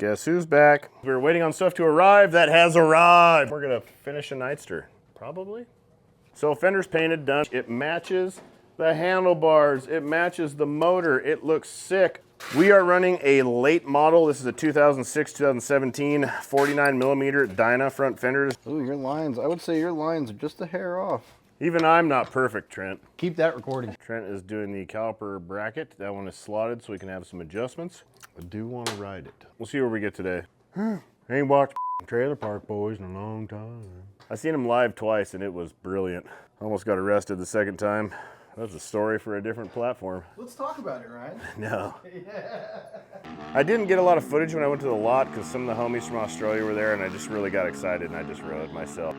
Guess who's back? We were waiting on stuff to arrive that has arrived. We're gonna finish a Nightster, probably. So fender's painted, done. It matches the handlebars. It matches the motor. It looks sick. We are running a late model. This is a 2006-2017 49 millimeter Dyna front fenders. Ooh, your lines, I would say your lines are just a hair off. Even I'm not perfect, Trent. Keep that recording. Trent is doing the caliper bracket. That one is slotted so we can have some adjustments. I do want to ride it. We'll see where we get today. Ain't watched Trailer Park Boys in a long time. I seen him live twice and it was brilliant. Almost got arrested the second time. That's a story for a different platform. Let's talk about it, Ryan. No. I didn't get a lot of footage when I went to the lot because some of the homies from Australia were there and I just really got excited and I just rode myself.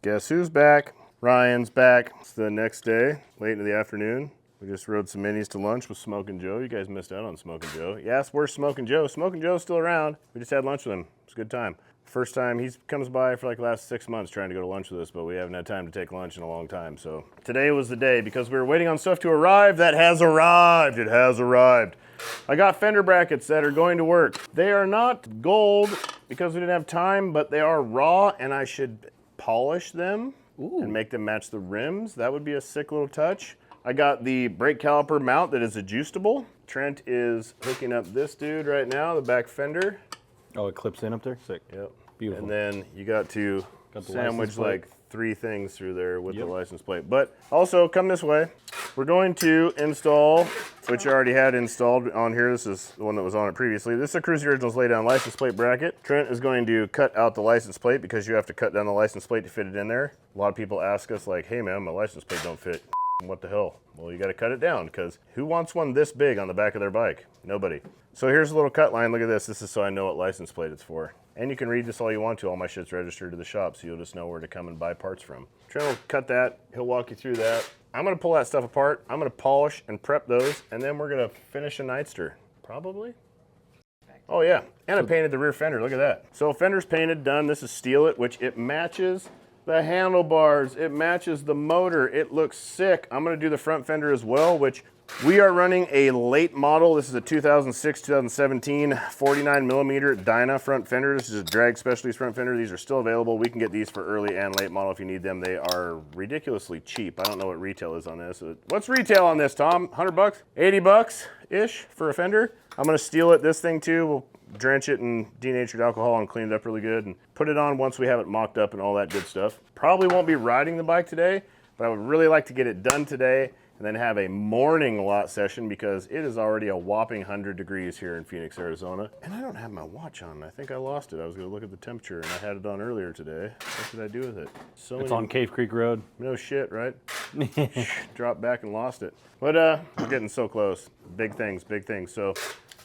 Guess who's back? Ryan's back. It's the next day, late into the afternoon. We just rode some minis to lunch with Smokin Joe. You guys missed out on Smokin Joe. Yes, where's Smokin Joe? Smokin Joe's still around. We just had lunch with him. It's a good time. First time he comes by for like the last 6 months trying to go to lunch with us, but we haven't had time to take lunch in a long time. So today was the day because we were waiting on stuff to arrive that has arrived. It has arrived. I got fender brackets that are going to work. They are not gold because we didn't have time, but they are raw and I should polish them and make them match the rims. That would be a sick little touch. I got the brake caliper mount that is adjustable. Trent is hooking up this dude right now, the back fender. Oh, it clips in up there? Sick. Yep. Beautiful. And then you got to sandwich like 3 things through there with the license plate. But also, come this way. We're going to install, which I already had installed on here. This is the one that was on it previously. This is a Kruesi Originals lay down license plate bracket. Trent is going to cut out the license plate because you have to cut down the license plate to fit it in there. A lot of people ask us like, hey man, my license plate don't fit. What the hell? Well, you got to cut it down because who wants one this big on the back of their bike? Nobody. So here's a little cut line. Look at this. This is so I know what license plate it's for. And you can read this all you want to. All my shit's registered to the shop, so you'll just know where to come and buy parts from. Trent will cut that. He'll walk you through that. I'm going to pull that stuff apart. I'm going to polish and prep those, and then we're going to finish a Nightster. Probably. Oh, yeah. And I painted the rear fender. Look at that. So fender's painted, done. This is Steel It, which it matches the handlebars. It matches the motor. It looks sick. I'm going to do the front fender as well, which we are running a late model. This is a 2006-2017 49 millimeter Dyna front fender. This is a drag specialties front fender. These are still available. We can get these for early and late model if you need them. They are ridiculously cheap. I don't know what retail is on this. What's retail on this, Tom? 100 bucks? 80 bucks-ish for a fender. I'm going to Steel It this thing too. We'll drench it in denatured alcohol and clean it up really good and put it on once we have it mocked up and all that good stuff. Probably won't be riding the bike today, but I would really like to get it done today and then have a morning lot session because it is already a whopping 100 degrees here in Phoenix, Arizona. And I don't have my watch on. I think I lost it. I was going to look at the temperature and I had it on earlier today. What did I do with it? It's on Cave Creek Road. No shit, right? Dropped back and lost it. But we're getting so close. Big things, big things. So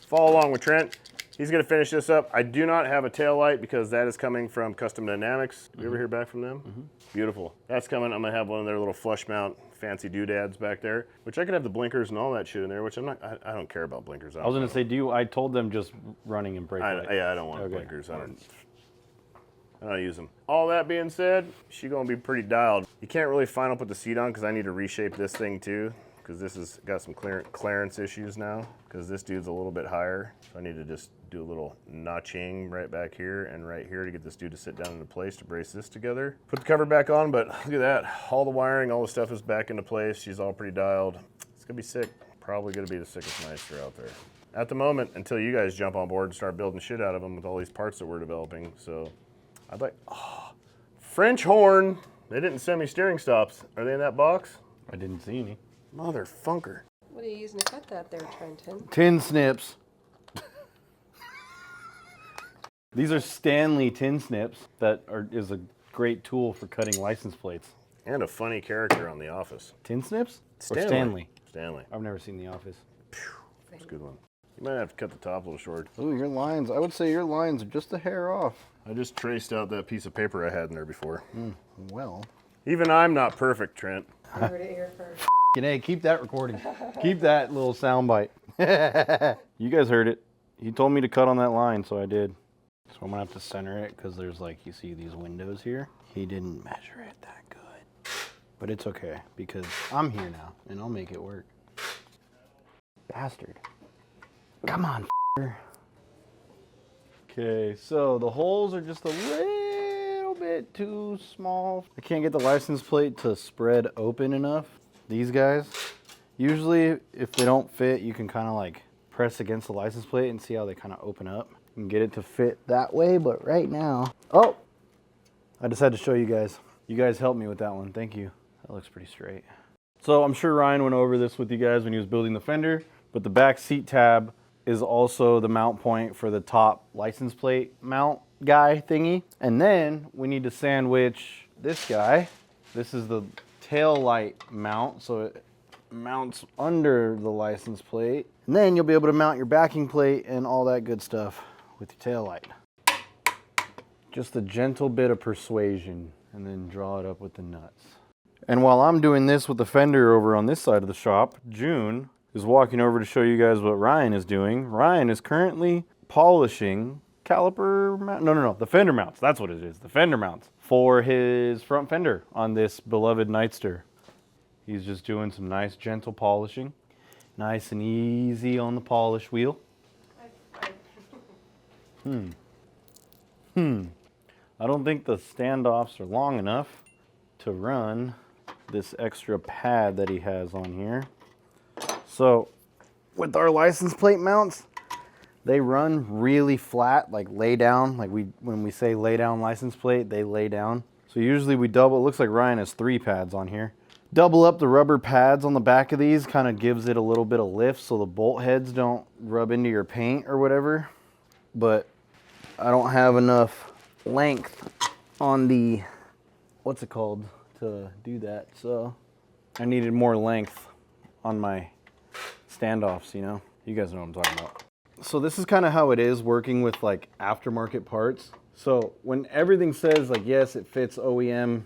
follow along with Trent. He's going to finish this up. I do not have a tail light because that is coming from Custom Dynamics. Did you ever hear back from them? Beautiful. That's coming. I'm going to have one of their little flush mount fancy doodads back there, which I could have the blinkers and all that shit in there, which I don't care about blinkers. I was going to say, I told them just running and brake light. Yeah, I don't want blinkers. I don't use them. All that being said, she's going to be pretty dialed. You can't really final put the seat on because I need to reshape this thing too, because this has got some clearance issues now because this dude's a little bit higher. So I need to just do a little notching right back here and right here to get this dude to sit down into place to brace this together. Put the cover back on, but look at that. All the wiring, all the stuff is back into place. She's all pretty dialed. It's gonna be sick. Probably gonna be the sickest Nightster out there. At the moment, until you guys jump on board and start building shit out of them with all these parts that we're developing. So I'd like, French horn. They didn't send me steering stops. Are they in that box? I didn't see any. Motherfunker. What are you using to cut that there, Trenton? Tin snips. These are Stanley tin snips that is a great tool for cutting license plates. And a funny character on The Office. Tin snips? Stanley. Or Stanley? Stanley. I've never seen The Office. That's a good one. You might have to cut the top a little short. Ooh, your lines, I would say your lines are just a hair off. I just traced out that piece of paper I had in there before. Well. Even I'm not perfect, Trent. I heard it here first. Hey, keep that recording. Keep that little sound bite. You guys heard it. He told me to cut on that line, so I did. So I'm gonna have to center it because there's like, you see these windows here? He didn't measure it that good. But it's okay because I'm here now and I'll make it work. Bastard. Come on, Okay, so the holes are just a little bit too small. I can't get the license plate to spread open enough. These guys, usually if they don't fit, you can kind of like press against the license plate and see how they kind of open up and get it to fit that way. But right now, oh, I just had to show you guys. You guys helped me with that one. Thank you. That looks pretty straight. So I'm sure Ryan went over this with you guys when he was building the fender, but the back seat tab is also the mount point for the top license plate mount guy thingy. And then we need to sandwich this guy. This is the tail light mount, so it mounts under the license plate. And then you'll be able to mount your backing plate and all that good stuff with your tail light. Just a gentle bit of persuasion and then draw it up with the nuts. And while I'm doing this with the fender over on this side of the shop, June is walking over to show you guys what Ryan is doing. Ryan is currently polishing caliper mount, no, the fender mounts. That's what it is, the fender mounts for his front fender on this beloved Nightster. He's just doing some nice gentle polishing. Nice and easy on the polish wheel. I don't think the standoffs are long enough to run this extra pad that he has on here. So with our license plate mounts, they run really flat, like lay down. Like when we say lay down license plate, they lay down. So usually we double, it looks like Ryan has 3 pads on here. Double up the rubber pads on the back of these, kind of gives it a little bit of lift so the bolt heads don't rub into your paint or whatever. But I don't have enough length on the, what's it called, to do that. So I needed more length on my standoffs, you know? You guys know what I'm talking about. So this is kind of how it is working with like aftermarket parts. So when everything says like, yes, it fits OEM,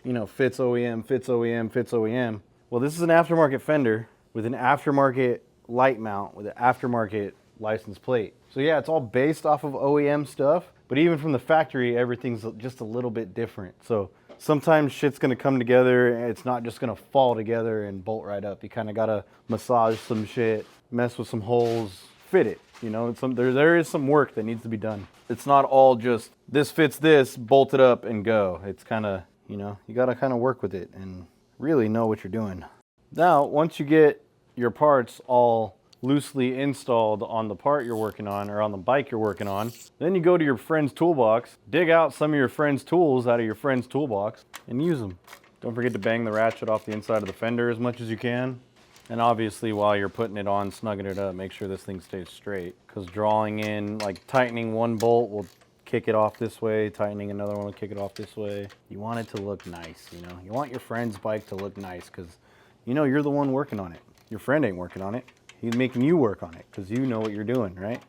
you know, fits OEM, fits OEM, fits OEM. Well, this is an aftermarket fender with an aftermarket light mount with an aftermarket license plate. So yeah, it's all based off of OEM stuff, but even from the factory, everything's just a little bit different. So sometimes shit's gonna come together and it's not just gonna fall together and bolt right up. You kind of gotta massage some shit, mess with some holes, fit it. You know, there is some work that needs to be done. It's not all just this fits this, bolt it up and go. It's kind of, you know, you gotta kind of work with it and really know what you're doing. Now, once you get your parts all loosely installed on the part you're working on or on the bike you're working on, then you go to your friend's toolbox, dig out some of your friend's tools out of your friend's toolbox and use them. Don't forget to bang the ratchet off the inside of the fender as much as you can. And obviously while you're putting it on, snugging it up, make sure this thing stays straight, because drawing in, like tightening one bolt will kick it off this way, tightening another one will kick it off this way. You want it to look nice, you know? You want your friend's bike to look nice because you know you're the one working on it. Your friend ain't working on it. He's making you work on it because you know what you're doing, right?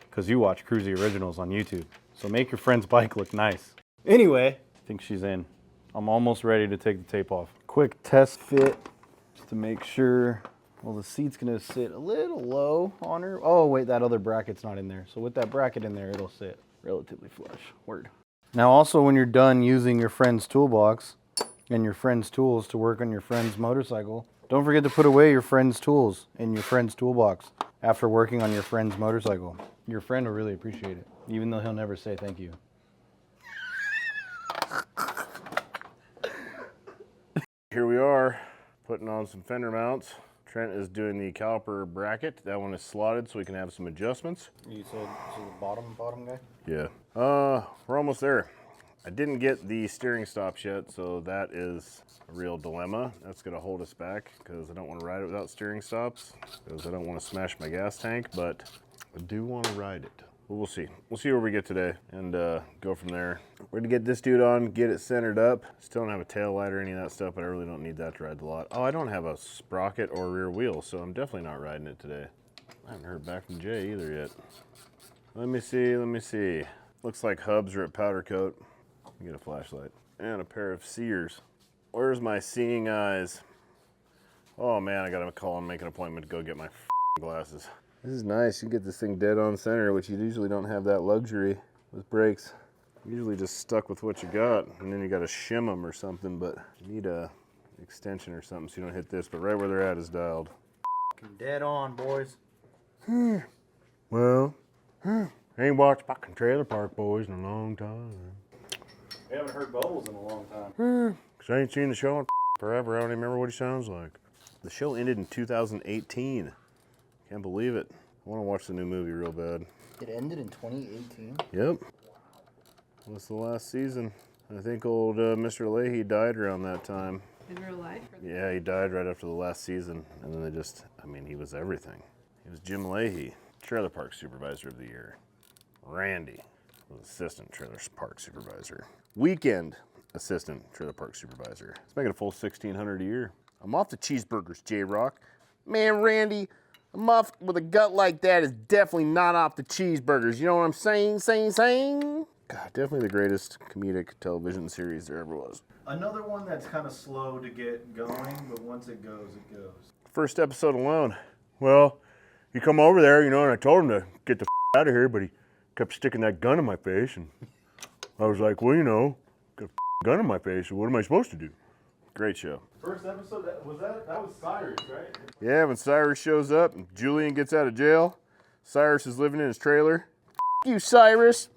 Because you watch Kruesi Originals on YouTube. So make your friend's bike look nice. Anyway, I think she's in. I'm almost ready to take the tape off. Quick test fit just to make sure. Well, the seat's gonna sit a little low on her. Oh wait, that other bracket's not in there. So with that bracket in there, it'll sit relatively flush. Word. Now also when you're done using your friend's toolbox and your friend's tools to work on your friend's motorcycle, don't forget to put away your friend's tools in your friend's toolbox after working on your friend's motorcycle. Your friend will really appreciate it, even though he'll never say thank you. Here we are, putting on some fender mounts. Trent is doing the caliper bracket. That one is slotted so we can have some adjustments. You said the bottom guy? Yeah. We're almost there. I didn't get the steering stops yet, so that is a real dilemma. That's gonna hold us back because I don't want to ride it without steering stops because I don't want to smash my gas tank, but I do want to ride it. But we'll see. We'll see where we get today and go from there. We're gonna get this dude on, get it centered up. Still don't have a tail light or any of that stuff, but I really don't need that to ride the lot. Oh, I don't have a sprocket or rear wheel, so I'm definitely not riding it today. I haven't heard back from Jay either yet. Let me see. Looks like hubs are at powder coat. Get a flashlight and a pair of seers. Where's my seeing eyes? Oh man, I gotta call and make an appointment to go get my glasses. This is nice. You get this thing dead on center, which you usually don't have that luxury with brakes. Usually just stuck with what you got, and then you gotta shim them or something, but you need a extension or something so you don't hit this, but right where they're at is dialed. Dead on, boys. Well, I ain't watched fucking Trailer Park Boys in a long time. We haven't heard Bubbles in a long time. Cause I ain't seen the show in forever. I don't even remember what he sounds like. The show ended in 2018. Can't believe it. I want to watch the new movie real bad. It ended in 2018? Yep. What's the last season? I think old Mr. Leahy died around that time. In real life? Yeah, he died right after the last season. And then they just, I mean, he was everything. He was Jim Leahy, Trailer Park Supervisor of the Year. Randy was Assistant Trailer Park Supervisor. Weekend Assistant Trailer Park Supervisor. It's making a full $1,600 a year. I'm off the cheeseburgers, J-Rock. Man, Randy, a muff with a gut like that is definitely not off the cheeseburgers. You know what I'm saying? God, definitely the greatest comedic television series there ever was. Another one that's kind of slow to get going, but once it goes, it goes. First episode alone. Well, he come over there, you know, and I told him to get the out of here, but he kept sticking that gun in my face, and I was like, well, you know, got a gun in my face, so what am I supposed to do? Great show. First episode, that was Cyrus, right? Yeah, when Cyrus shows up and Julian gets out of jail, Cyrus is living in his trailer. You, Cyrus.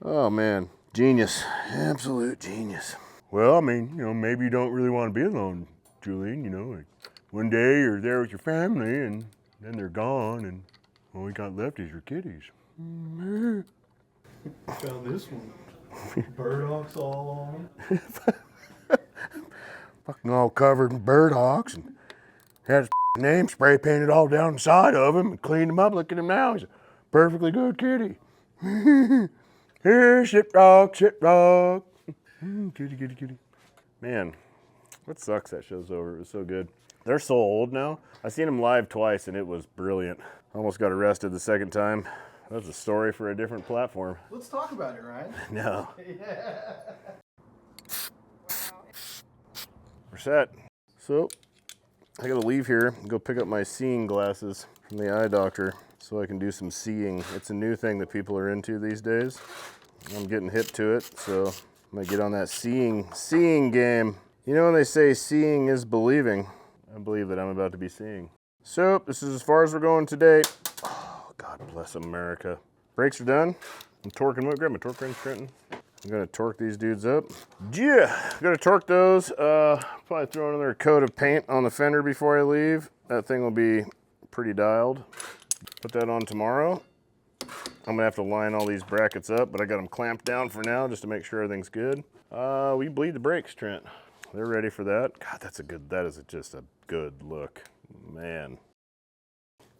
Oh, man. Genius. Absolute genius. Well, I mean, you know, maybe you don't really want to be alone, Julian, you know. Like one day you're there with your family, and then they're gone, and all we got left is your kitties. Found this one. Burdocks all on. Fucking all covered in burdocks, and had his name spray painted all down the side of him, and cleaned him up. Look at him now. He's a perfectly good kitty. Here, shit rock, kitty, kitty, kitty. Man, what sucks that show's over. It was so good. They're so old now. I seen them live twice, and it was brilliant. Almost got arrested the second time. That's a story for a different platform. Let's talk about it, Ryan. No. Yeah. We're set. So, I gotta leave here and go pick up my seeing glasses from the eye doctor so I can do some seeing. It's a new thing that people are into these days. I'm getting hip to it, so I'm gonna get on that seeing game. You know when they say seeing is believing, I believe that I'm about to be seeing. So, this is as far as we're going today. Oh, God bless America. Brakes are done. I'm torquing, grab my torque wrench, Trenton. I'm gonna torque these dudes up. Yeah, gonna torque those. Probably throw another coat of paint on the fender before I leave. That thing will be pretty dialed. Put that on tomorrow. I'm gonna have to line all these brackets up, but I got them clamped down for now just to make sure everything's good. We bleed the brakes, Trent. They're ready for that. God, that is just a good look, man.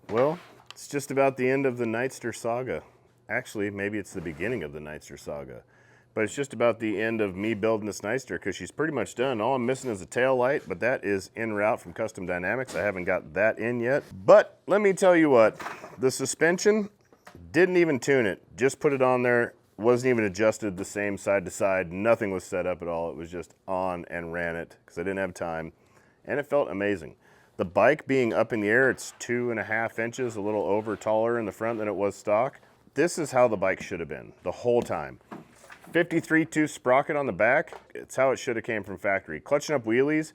Well, it's just about the end of the Nightster saga. Actually, maybe it's the beginning of the Nightster saga. But it's just about the end of me building this Nightster because she's pretty much done. All I'm missing is a tail light, but that is en route from Custom Dynamics. I haven't got that in yet. But let me tell you what, the suspension, didn't even tune it. Just put it on there, wasn't even adjusted the same side to side. Nothing was set up at all. It was just on and ran it because I didn't have time. And it felt amazing. The bike being up in the air, it's 2.5 inches, a little over taller in the front than it was stock. This is how the bike should have been the whole time. 53 tooth sprocket on the back, it's how it should have came from factory. Clutching up wheelies.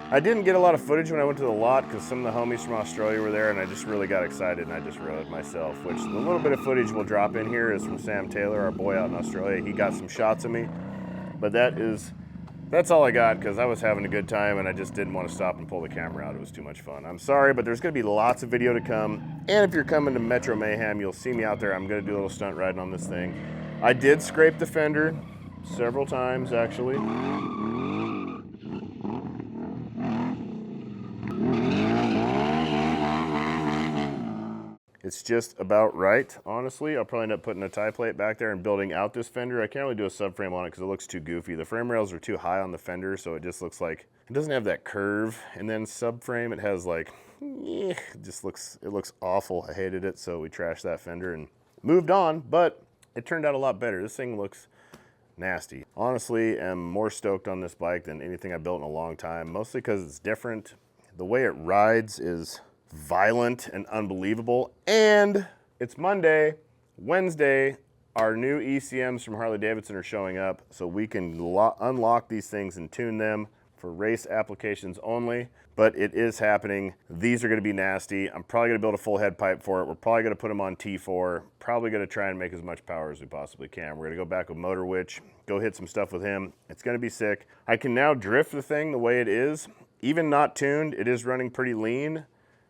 I didn't get a lot of footage when I went to the lot because some of the homies from Australia were there and I just really got excited and I just rode myself, which the little bit of footage we'll drop in here is from Sam Taylor, our boy out in Australia. He got some shots of me, but that's all I got because I was having a good time and I just didn't want to stop and pull the camera out. It was too much fun. I'm sorry, but there's going to be lots of video to come. And if you're coming to Metro Mayhem, you'll see me out there. I'm going to do a little stunt riding on this thing. I did scrape the fender several times, actually. It's just about right, honestly. I'll probably end up putting a tie plate back there and building out this fender. I can't really do a subframe on it because it looks too goofy. The frame rails are too high on the fender, so it just looks like, it doesn't have that curve. And then subframe, it has like, it looks awful. I hated it, so we trashed that fender and moved on, but it turned out a lot better. This thing looks nasty. Honestly, I'm more stoked on this bike than anything I've built in a long time, mostly because it's different. The way it rides is violent and unbelievable. And it's Monday. Wednesday, our new ECMs from Harley Davidson are showing up, so we can unlock these things and tune them for race applications only. But it is happening. These are gonna be nasty. I'm probably gonna build a full head pipe for it. We're probably gonna put them on T4. Probably gonna try and make as much power as we possibly can. We're gonna go back with Motor Witch, go hit some stuff with him. It's gonna be sick. I can now drift the thing the way it is. Even not tuned, it is running pretty lean,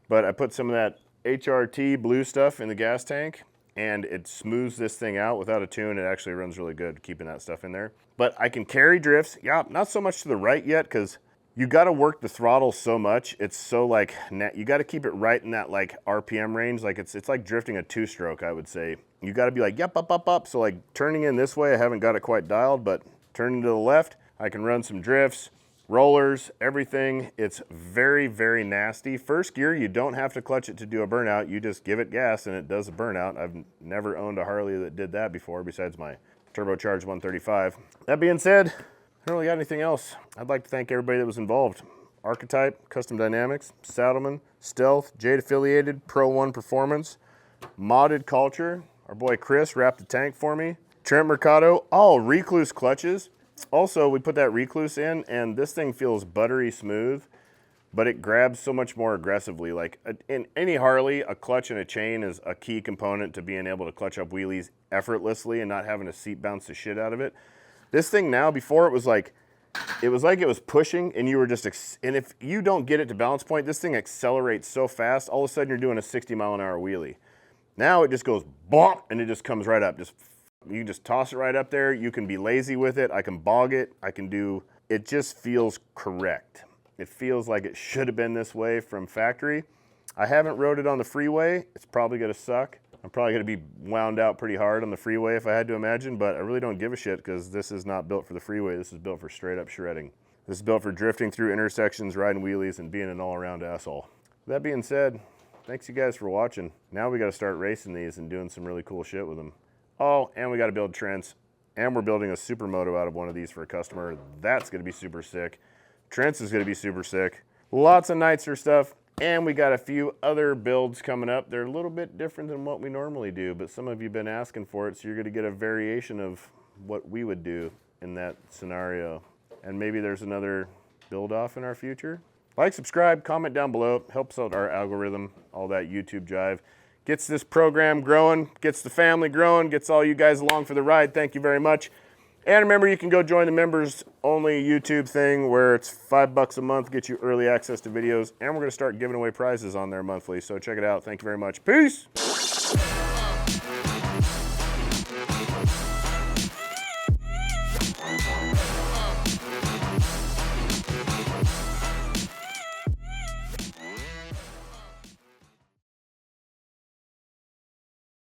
but I put some of that HRT blue stuff in the gas tank, and it smooths this thing out without a tune. It actually runs really good keeping that stuff in there. But I can carry drifts. Yeah, not so much to the right yet, because you got to work the throttle so much. It's so like, you got to keep it right in that like RPM range. Like it's like drifting a 2-stroke, I would say. You got to be like, yep, up, up, up. So like turning in this way, I haven't got it quite dialed, but turning to the left, I can run some drifts, rollers, everything. It's very, very nasty. First gear, you don't have to clutch it to do a burnout. You just give it gas and it does a burnout. I've never owned a Harley that did that before, besides my turbocharged 135. That being said, I don't really got anything else. I'd like to thank everybody that was involved. Archetype, Custom Dynamics, Saddleman, Stealth, Jade Affiliated, Pro One Performance, Modded Culture, our boy Chris wrapped the tank for me, Trent Mercado, all Recluse clutches. Also, we put that Recluse in, and this thing feels buttery smooth, but it grabs so much more aggressively. Like in any Harley, a clutch and a chain is a key component to being able to clutch up wheelies effortlessly and not having a seat bounce the shit out of it. This thing now, before it was like it was pushing, and you were just, and if you don't get it to balance point, this thing accelerates so fast, all of a sudden you're doing a 60-mile-an-hour wheelie. Now it just goes bonk, and it just comes right up. You can just toss it right up there. You can be lazy with it. I can bog it. It just feels correct. It feels like it should have been this way from factory. I haven't rode it on the freeway. It's probably gonna suck. I'm probably gonna be wound out pretty hard on the freeway if I had to imagine, but I really don't give a shit because this is not built for the freeway. This is built for straight up shredding. This is built for drifting through intersections, riding wheelies, and being an all-around asshole. That being said, thanks you guys for watching. Now we gotta start racing these and doing some really cool shit with them. Oh, and we gotta build Trents, and we're building a supermoto out of one of these for a customer. That's gonna be super sick. Trents is gonna be super sick. Lots of Nightster stuff. And we got a few other builds coming up. They're a little bit different than what we normally do, but some of you have been asking for it, so you're gonna get a variation of what we would do in that scenario. And maybe there's another build off in our future. Like, subscribe, comment down below. Helps out our algorithm, all that YouTube jive. Gets this program growing, gets the family growing, gets all you guys along for the ride. Thank you very much. And remember, you can go join the members only YouTube thing where it's $5 a month, get you early access to videos, and we're gonna start giving away prizes on there monthly. So check it out. Thank you very much. Peace.